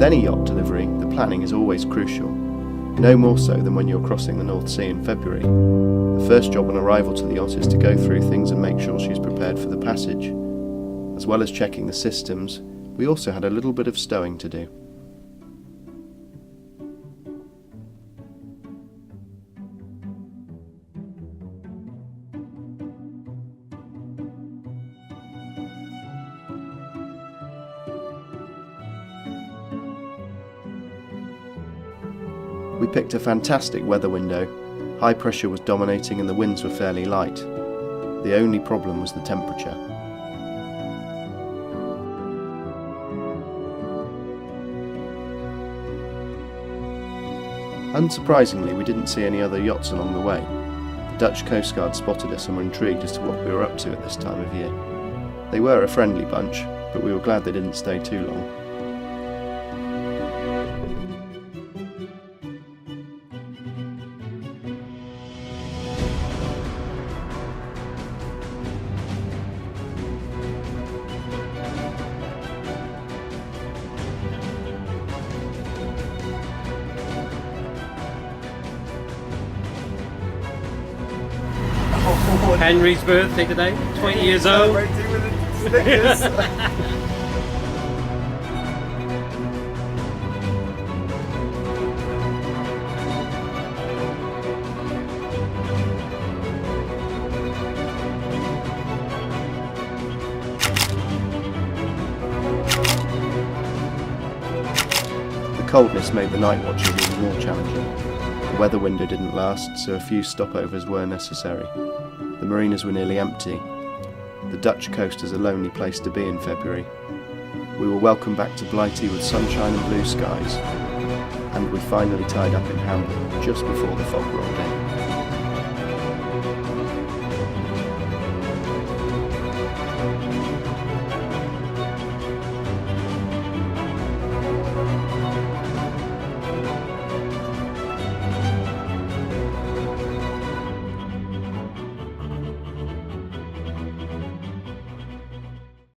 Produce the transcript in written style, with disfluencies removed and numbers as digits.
any yacht delivery, the planning is always crucial, no more so than when you're crossing the North Sea in February. The first job on arrival to the yacht is to go through things and make sure she's prepared for the passage. As well as checking the systems, we also had a little bit of stowing to do. We picked a fantastic weather window. High pressure was dominating and the winds were fairly light. The only problem was the temperature. Unsurprisingly, we didn't see any other yachts along the way. The Dutch Coast Guard spotted us and were intrigued as to what we were up to at this time of year. They were a friendly bunch, but we were glad they didn't stay too long. Henry's birthday today, 20 years old. The coldness made the night watches even more challenging. The weather window didn't last, so a few stopovers were necessary. The marinas were nearly empty. The Dutch coast is a lonely place to be in February. We were welcomed back to Blighty with sunshine and blue skies, and we finally tied up in Hamble just before the fog rolled in.